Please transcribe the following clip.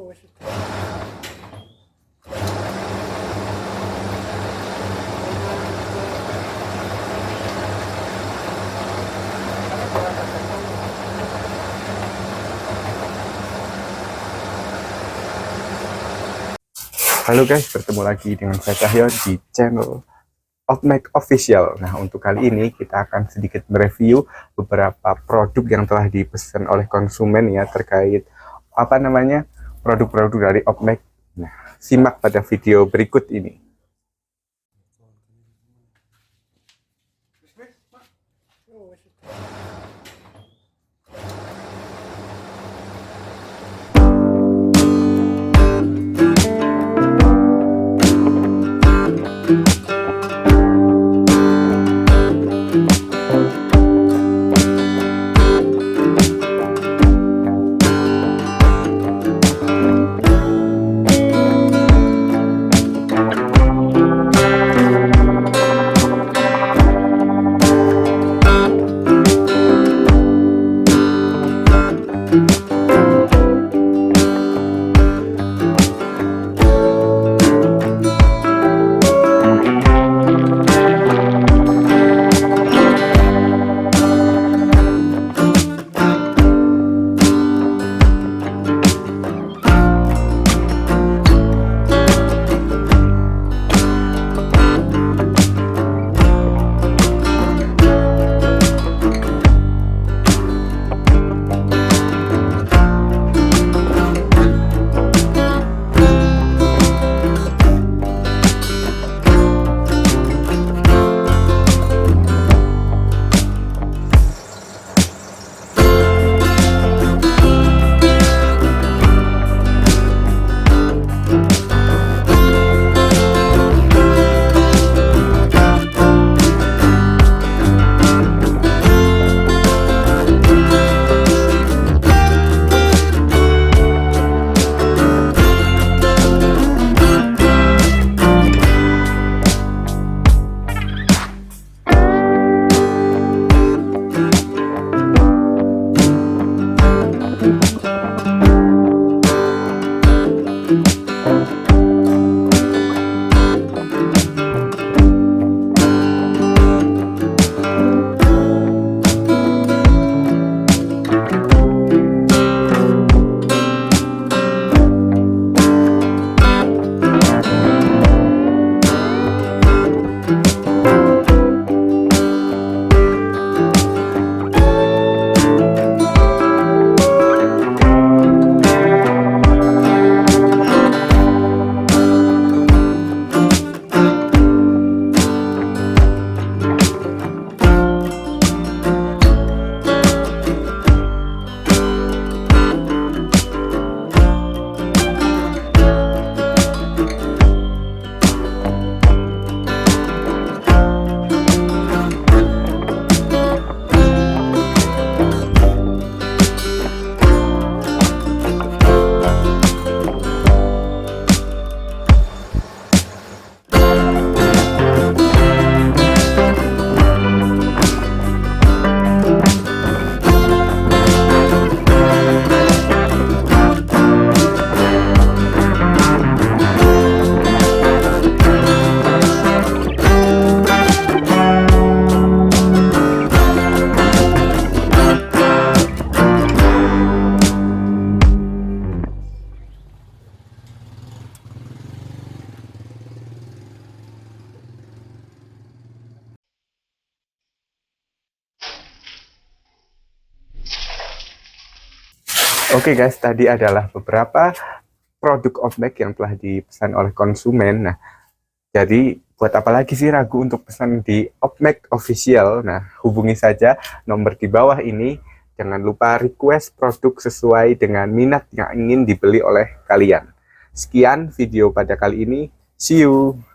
Halo guys, bertemu lagi dengan saya Cahyo di channel Opmek Official. Nah, untuk kali ini kita akan sedikit mereview beberapa produk yang telah dipesan oleh konsumen ya, terkait produk-produk dari Opmek. Nah, simak pada video berikut ini. Oke guys, tadi adalah beberapa produk Opmek yang telah dipesan oleh konsumen. Nah, jadi buat apa lagi sih ragu untuk pesan di Opmek Official? Nah, hubungi saja nomor di bawah ini. Jangan lupa request produk sesuai dengan minat yang ingin dibeli oleh kalian. Sekian video pada kali ini. See you!